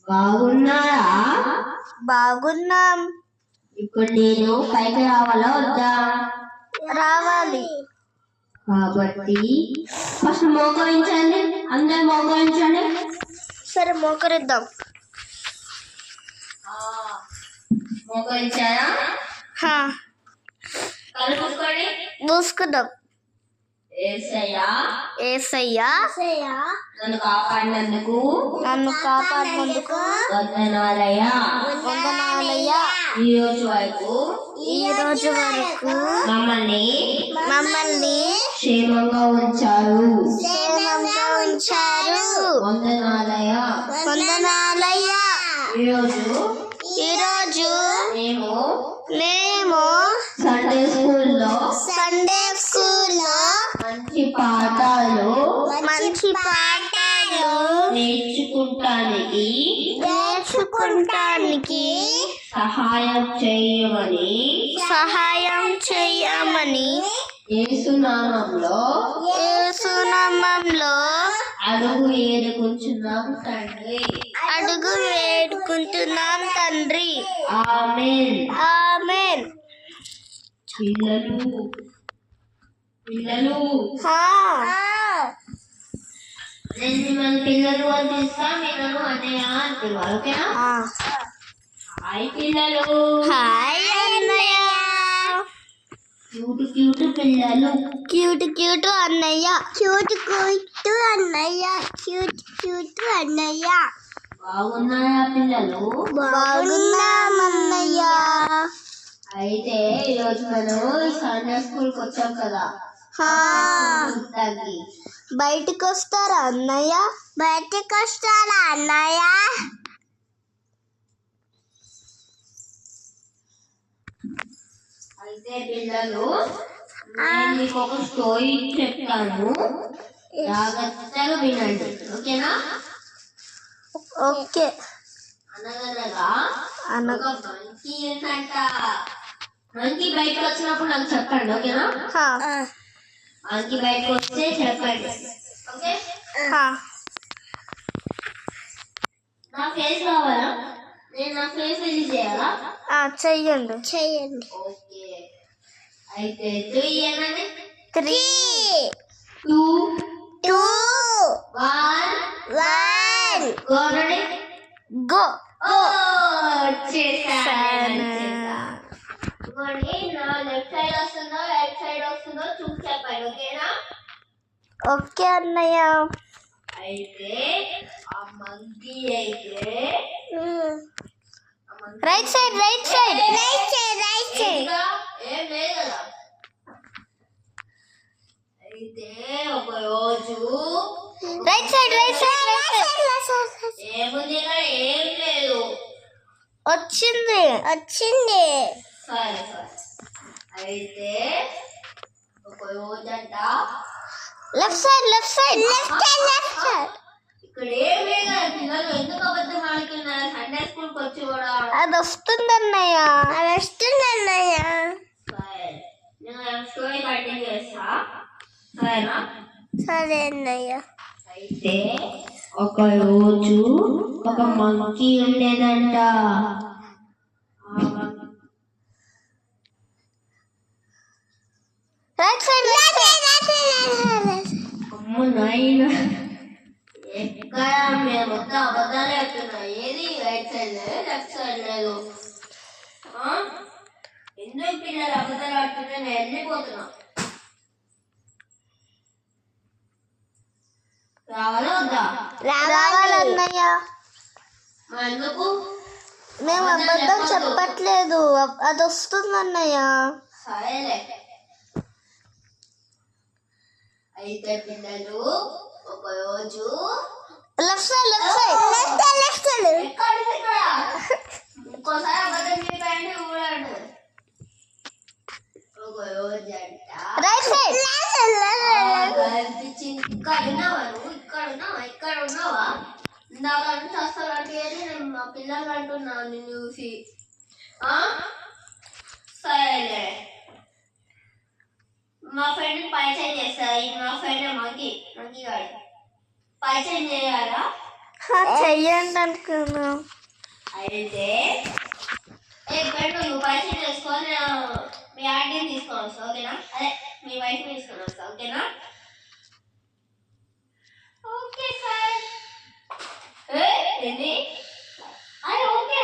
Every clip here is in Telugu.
బాగున్నారా? బాగున్నాం. ఇప్పుడు నేను పైకి రావాలా వద్దా? రావాలి. కాబట్టి ఫస్ట్ మోకరించండి, అందరు మోకరించండి. సరే మోకరిద్దాం. మోకరించారా? కళ్ళు మూసుకోండి. మూసుకుందాం. యేసయ్యా యేసయ్యా నన్ను కాపాడినందుకు వందనాలయ్యా. ఈ రోజు వరకు మమ్మల్ని క్షేమంగా ఉంచారు. వందనాలయ్యా. ఈరోజు మేము సండే స్కూల్లో మంచి పాఠాలు నేర్చుకుంటానికి సహాయం చేయమని యేసు నామములో అడుగు వేడుకుంటున్నాం తండ్రి. ఆమేన్. పిల్లలు నేను మిమ్మల్ని పిల్లలు అని పిలుస్తా, మీరు అన్నయ్య అని పిలవాలి. ఓకేనా? హాయ్ పిల్లలు. హాయ్ అన్నయ్య. క్యూట్ పిల్లలు. క్యూట్ అన్నయ్య. బాగున్నారా పిల్లలు? బాగున్నామన్నయ్య. అయితే ఈరోజు మనం సండే స్కూల్కి వచ్చాం కదా. బయటికి వస్తారా అన్నయ్య? అయితే పిల్లలు నేను మీకు ఒక స్టోరీ చెప్తాను, జాగ్రత్తగా వినండి. ఓకేనా? ఓకే. అనగనగా ఒక మంకీ ఏంటంట. మంకీ బయటకు వచ్చినప్పుడు నాకు చెప్పండి. ఓకేనా? మంకీ బయటకు వస్తే చెప్పండి. ఓకే? నా ఫేస్ కావాలా? నేను నా ఫేస్ రిలీజ్ చేయాలా? చెయ్యండి. ఓకే. అయితే 3 ఏనండి. 3 2 2 1 గో రెడీ గో. చేశాను. నా లెఫ్ట్ సైడ్ వస్తుందో రైట్ సైడ్ వస్తుందో చూసి చెప్పండి. ఓకేనా? ఓకే అన్నయ్య. అయితే ఆ మంకీ అయితే రైట్ సైడ్ ఏం లేదు కదా. అయితే ఒక రోజు రైట్ సైడ్ ఏముంది ఇక్కడ? ఏం లేదు. వచ్చింది. సరే. అయితే ఒక రోజంట లెఫ్ట్ సైడ్ ఇక్కడ ఏం లేదు కదా. పిల్లలు ఎందుకు అబద్ధం ఆడుతున్నారు? సండే స్కూల్కి వచ్చి కూడా అది వస్తుంది అన్నయ్య. సరే, నేను స్టోరీ కంటిన్యూ చేస్తా. సరేనా? సరే అన్నయ్య. అయితే ఒక రోజు ఒక మంకీ ఉండేదంట. రైట్ సైడ్ అమ్మ నాయన, ఎక్కడ మేము మొత్తం అబద్ధాలు చెప్తున్నా. ఏది రైట్ సైడ్ లేదు, లెఫ్ట్ సైడ్ లేదు. ఎందుకు పిల్లలు అబద్ధాలు ఆడుతుంటే నేను వెళ్ళిపోతున్నా. రావాలా వద్దా? రావాలన్నయ్య. ఎందుకు? మేము అబద్ధం చెప్పట్లేదు, అది వస్తుంది అన్నయ్య. సరేలే. అయితే పిల్లలు ఒక రోజు లెఫ్ట్ సైడ్ ఇంకోసారి అబద్ధం చెప్పండి ఊరండి. ఒక రోజు అంట రైట్ సైడ్ ఇక్కడ ఉన్నావా? నువ్వు ఇక్కడ ఉన్నావా? ఇందాక నుంచి అసలు అంటే నేను మా పిల్లలు అంటున్నాను నిన్ను చూసి. సరేలే. మా ఫ్రెండ్ పరిచయం చేస్తా. మా ఫ్రెండ్ మంకీ గాడు పరిచయం చేయాలా? చెయ్యండి అనుకున్నా. అయితే పెట్టు నువ్వు పరిచయం చేసుకొని మీ ఆంటీని తీసుకొని వస్తావు ఓకేనా? అదే మీ వైఫ్ తీసుకొని వస్తావు ఓకేనా? Okay sir. ఏంటి అదే ఓకే.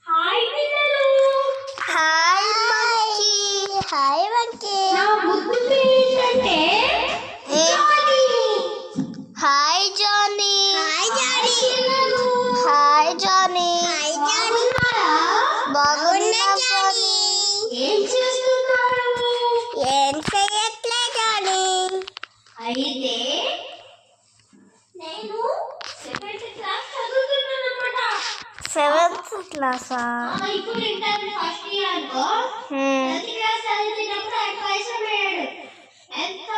హాయ్ పిల్లలు. Hi monkey. Hi monkey. నా ముద్దు పేరేంటంటే hi Johnny. Hi Johnny. Hi Johnny. బాగున్నారా? బాగున్నా జానీ. ఏం చేస్తున్నారు? ఏం చెయ్యట్లే జానీ. అయితే నేను 7th క్లాస్ చదువుతున్నాను అన్నమాట. 7th క్లాసా? ఇప్పుడు ఇంటర్ ఫస్ట్ ఇయర్ అనుకో. 7th క్లాస్ చదువుతున్నప్పుడు ఆయన పైసలు పోయాడు. ఎంత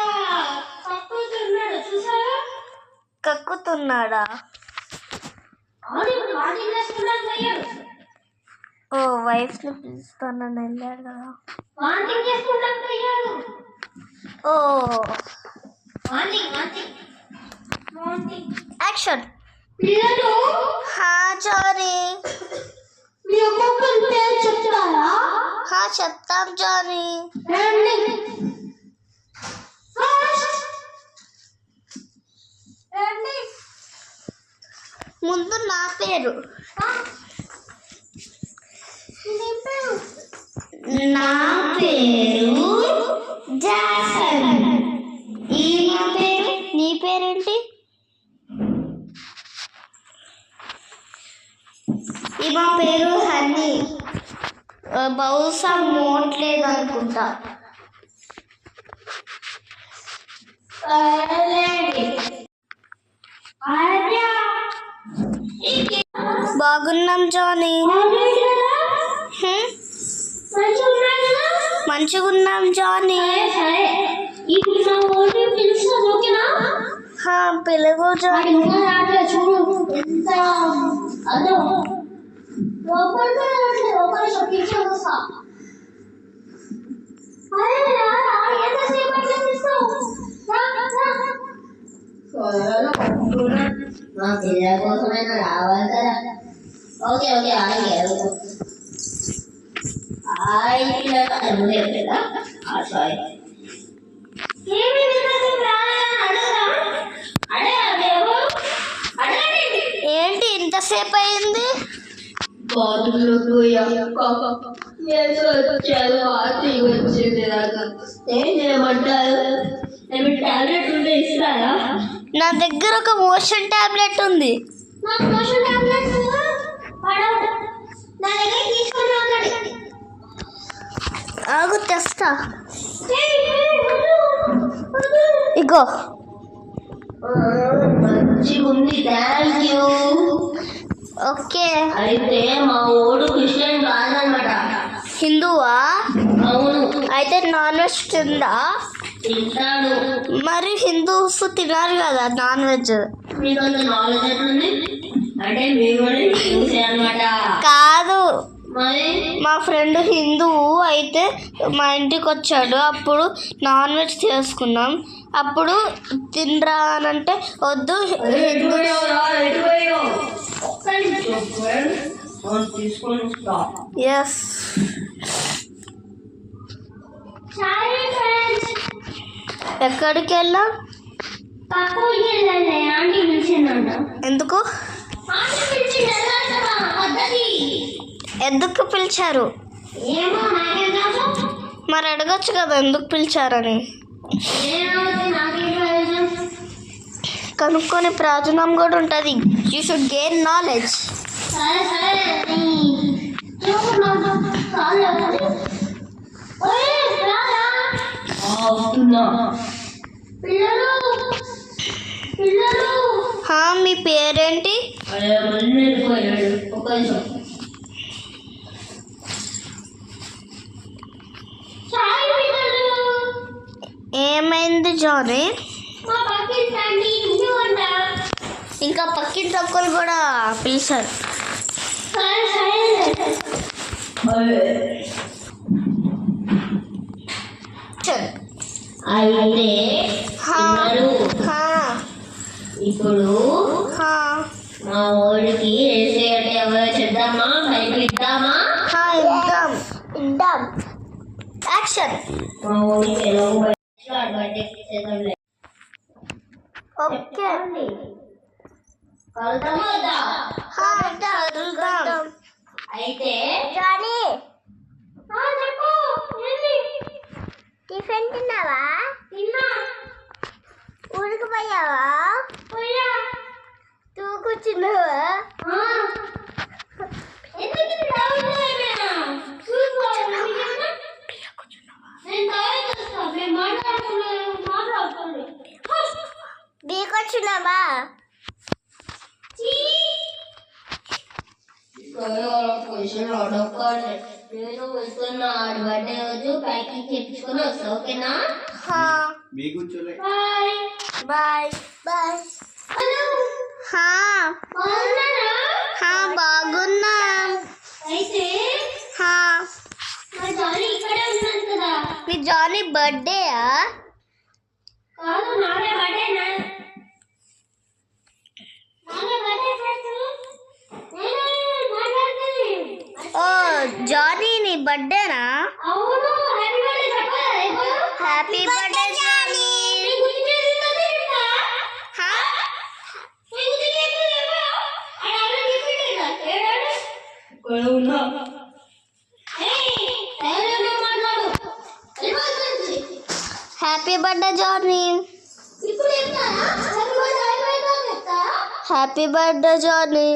కక్కుతున్నాడు చూసారా? కక్కుతున్నాడా? అవును ఇప్పుడు వాకింగ్ చేసుకున్నాను పోయాడు. ఓ వైఫ్ని పిలుస్తానని వెళ్ళాడు కదా. వాకింగ్ చేసుకుంటాను పోయాడు. ఓ వాకింగ్ యాక్షన్. పిల్లలు హా జానీ. మీ ఒక్కొక్కరి పేరు చెప్తారా? హా చెప్తాం జానీ. రండి. రండి. ముందు నా పేరు. నా పేరు జాసన్. ఈ నా పేరు. నీ పేరేంటి? మా పేరు హనీ. బహుశా మోట్లేదు అనుకుంటా. బాగున్నాం జానీ. మంచిగున్నాం జానీ. ఇప్పుడు నా ఓటు పిలుస్తాను ఓకేనా? పిలుగు జానీ. చూడు ఎంత అదో లోపలికి చొప్పించి వస్తా. మా పిల్లల కోసమైనా రావాలి కదా. ఓకే ఓకే అలాగే హాయ్ పిల్లలు. సారీ ఏంటి ఇంతసేపు అయింది? బాత్రూంలోకి పోయాక వచ్చారు. ఆర్తి వచ్చింది నాకు. ఏం చేయమంటారు? ఏమి టాబ్లెట్ ఉంటే ఇస్తారా? నా దగ్గర ఒక మోషన్ టాబ్లెట్ ఉంది. ఆగు తెస్తా. ఇగో మంచిగా ఉంది. Thank you. ఓకే. అయితే మా ఓడు క్రిస్టియన్ కాదనమాట. హిందువా? అవును. అయితే నాన్ వెజ్ తిందా? తింటాడు. మరి హిందూస్ తినారు కదా నాన్ వెజ్. మీకు అంత నాలెడ్జ్ ఎట్లుంది? అంటే మీరు కూడా హిందూసే అనమాట. కాదు, మరి మా ఫ్రెండ్ హిందువు అయితే మా ఇంటికి వచ్చాడు. అప్పుడు నాన్ వెజ్ చేసుకున్నాం. అప్పుడు తినరా అని అంటే వద్దు ఎస్. ఎక్కడికి వెళ్ళా? ఎందుకు ఎందుకు పిలిచారు? మరి అడగచ్చు కదా ఎందుకు పిలిచారని. కనుక్కొని ప్రయోజనం కూడా ఉంటుంది. You should gain knowledge. మీ పేరేంటి? ఏమైంది జానీ? ఇంకా పక్కింటి తక్కువలు కూడా పిలిచారు. అయితే ఇప్పుడు హా, మా ఊరికి ఏసీ అంటే ఎవరో చెప్దామా, బైబిల్ ఇద్దామా? ఇద్దాం ఇద్దాం. యాక్షన్. మా ఊరికి ఎలా బర్త్డే చేద్దాంలే. ఓకే. కలుద్దామా వద్దా? వెళ్దాం. అయితే జానీ, చెప్పు. ఏంటి? టిఫిన్ తిన్నావా? తిన్నా. ఊరికి పోయావా? పోయా. కూర్చున్నావా? ఎందుకు ఇది రావట్లేదా? చూసుకో. నేను తాగేసి వస్తా. మేము మాట్లాడుకోలేదు. బీకొచ్చున్నావా? నేను వస్తున్నా. ఆడి బర్త్డే రోజు ప్యాకింగ్ చేయించుకొని వస్తా. ఓకేనా? Bye bye bye. బాగున్నా. అయితే మా జానీ ఇక్కడే ఉన్నాను కదా. మీ జానీ బర్త్డేయా? కాదు, నాదే బర్త్డే. ఓ, జానీ నీ బర్త్డేనా? అవును. హ్యాపీ బర్త్డే చెప్పాలి. Happy birthday Johnny. Happy birthday Johnny. Happy birthday Johnny.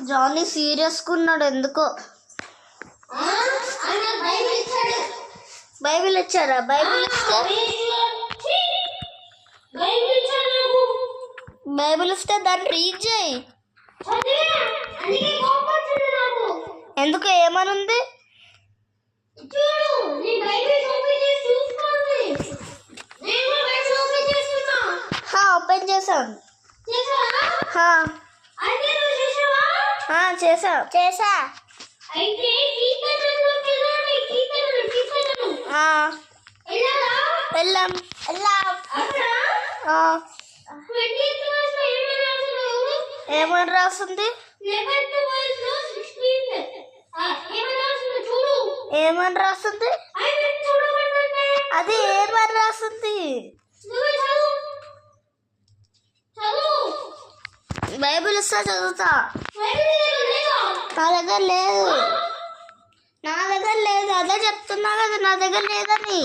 Johnny సీరియస్గా ఉన్నాడు ఎందుకో. బైబిల్ ఇచ్చారా? బైబిల్ ఇస్తే దాన్ని రీడ్ చేయి. ఎందుకు, ఏమనుంది? ఓపెన్ చేశాను. చేసా. వెళ్ళాం. ఏమని రాస్తుంది? ఏమని రాస్తుంది? అది ఏమని రాస్తుంది? బైబిల్ ఇస్తా చదువుతా. నా దగ్గర లేదు. అదే చెప్తున్నా కదా, నా దగ్గర లేదని.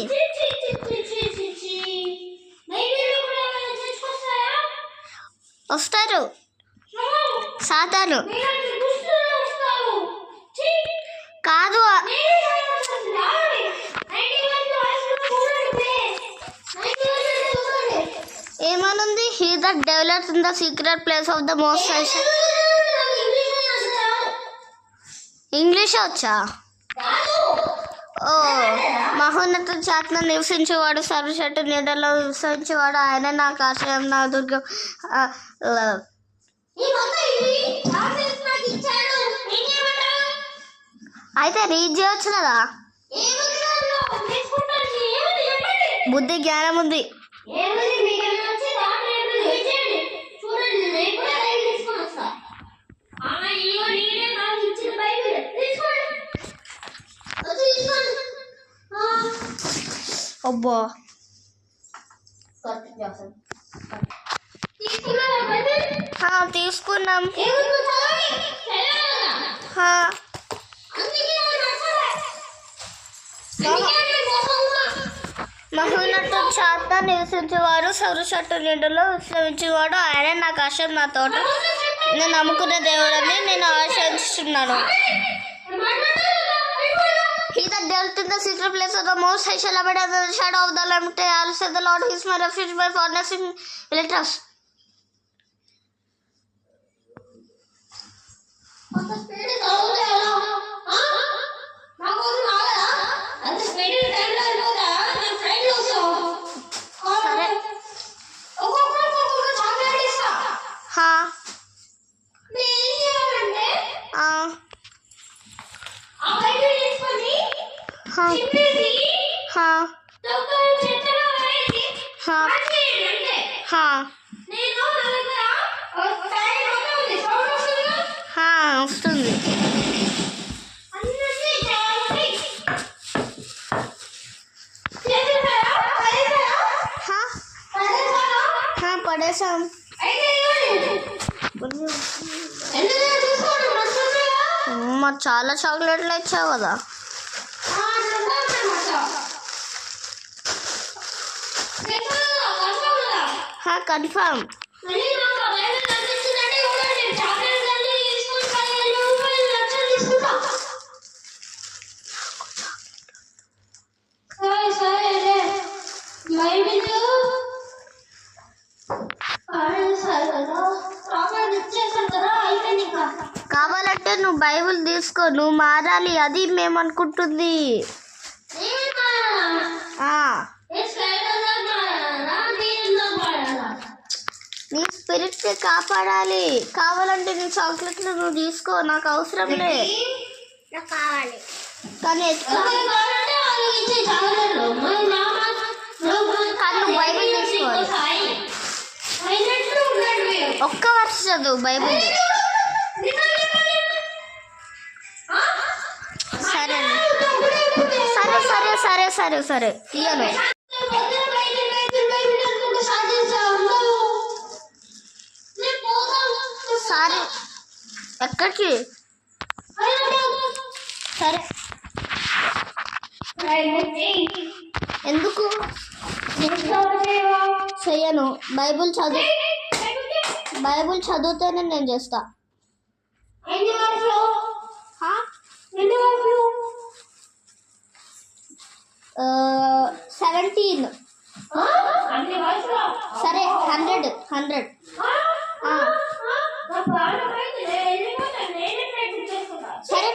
వస్తారు సాతాను. కాదు, ఏమనుంది? He that develops in the secret place of the most high. English వచ్చా? ఓ, మహోన్నత చాట్న నివసించేవాడు, సర్వశక్తి నీడలో నివసించేవాడు, ఆయన నాకు ఆశ్రయం, నా దుర్గం. అయితే రీడ్ చేయొచ్చు కదా. బుద్ధి జ్ఞానం ఉంది. అబ్బా, తీసుకున్నాం. మహోన్నత చాట్న నివసించేవాడు, సర్వశక్తి నీడలో విశ్రమించేవాడు, ఆయన నాకు ఆశ్రయం, నా తోట. నేను నమ్ముకున్న దేవుడని నేను ఆశ్రయిస్తున్నాను. He that dwelt in the secret place of the Most High shall abide under the shadow of the Almighty. I will say the Lord is my refuge, my fortress in will trust. వస్తుంది. పడేసాం. చాలా చాక్లెట్లు ఇచ్చావు కదా. కన్ఫర్మ్. కావాలంటే నువ్వు బైబిల్ తీసుకో, నువ్వు మారాలి, అది మేము అనుకుంటుంది. నీ స్పిరిట్ కాపాడాలి. కావాలంటే నీ చాక్లెట్లు నువ్వు తీసుకో, నాకు అవసరం లేదు. కానీ బైబిల్ తీసుకోవాలి. ఒక్క వర్ష చదువు బైబిల్. సరే సరే సరే సరే సరే సరే తీయను. సరే ఎక్కడికి? సరే ఎందుకు చెయ్యను? బైబిల్ చదివితేనే నేను చేస్తా. 17. సరే 100. సరే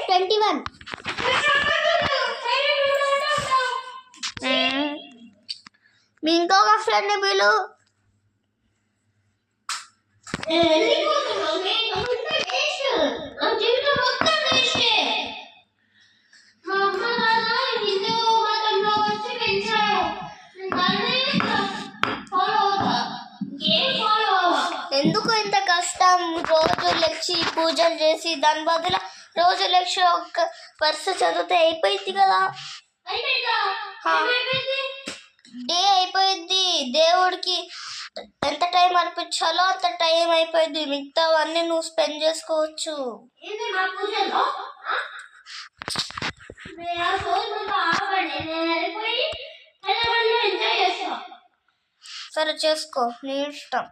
21. మీ ఇంకొక ఫ్రెండ్ని పిలు. ఎందుకు ఇంత కష్టం? రోజు లెక్చి పూజలు చేసి దాని బదులు రోజు లెక్ష ఒక్క వర్ష చదివితే అయిపోయింది కదా. డే అయిపోయింది. దేవుడికి ఎంత టైం అనిపించాలో అంత టైం అయిపోయింది. మిగతావన్నీ నువ్వు స్పెండ్ చేసుకోవచ్చు. సరే చేసుకో, నీ ఇష్టం.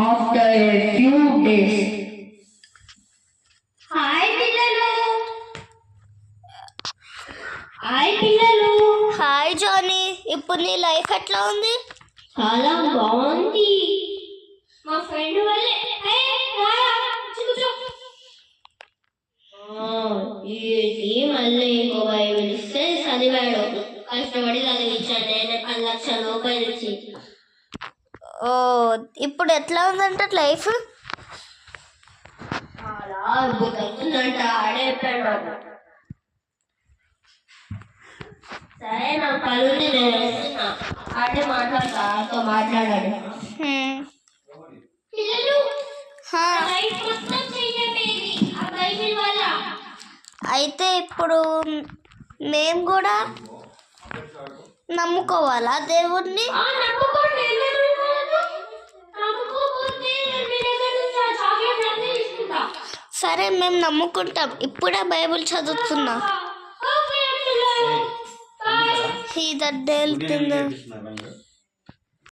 After a few days. Hi పిల్లలు. Hi Johnny. ఇప్పుడు నీ లైఫ్ ఎట్లా ఉంది? చాలా బాగుంది. మా ఫ్రెండ్ వాళ్ళే మళ్ళీ ఇంకో బైబిల్ ఇస్తే చదివాడు. కష్టపడి చదివించాడు. 10 లక్షల రూపాయలు ఇచ్చి. ఓ, ఇప్పుడు ఎట్లా ఉందంట లైఫ్? చాలా అద్భుతంగా ఆడేపాడు. సరే నా పనుని నేను వేస్తున్నా. ఆడే మాట్లాడతాతో మాట్లాడాడు. పిల్లలు అయితే ఇప్పుడు మేము కూడా నమ్ముకోవాలా దేవుణ్ణి? సరే మేము నమ్ముకుంటాం. ఇప్పుడే బైబిల్ చదువుతున్నా. He that dealt in the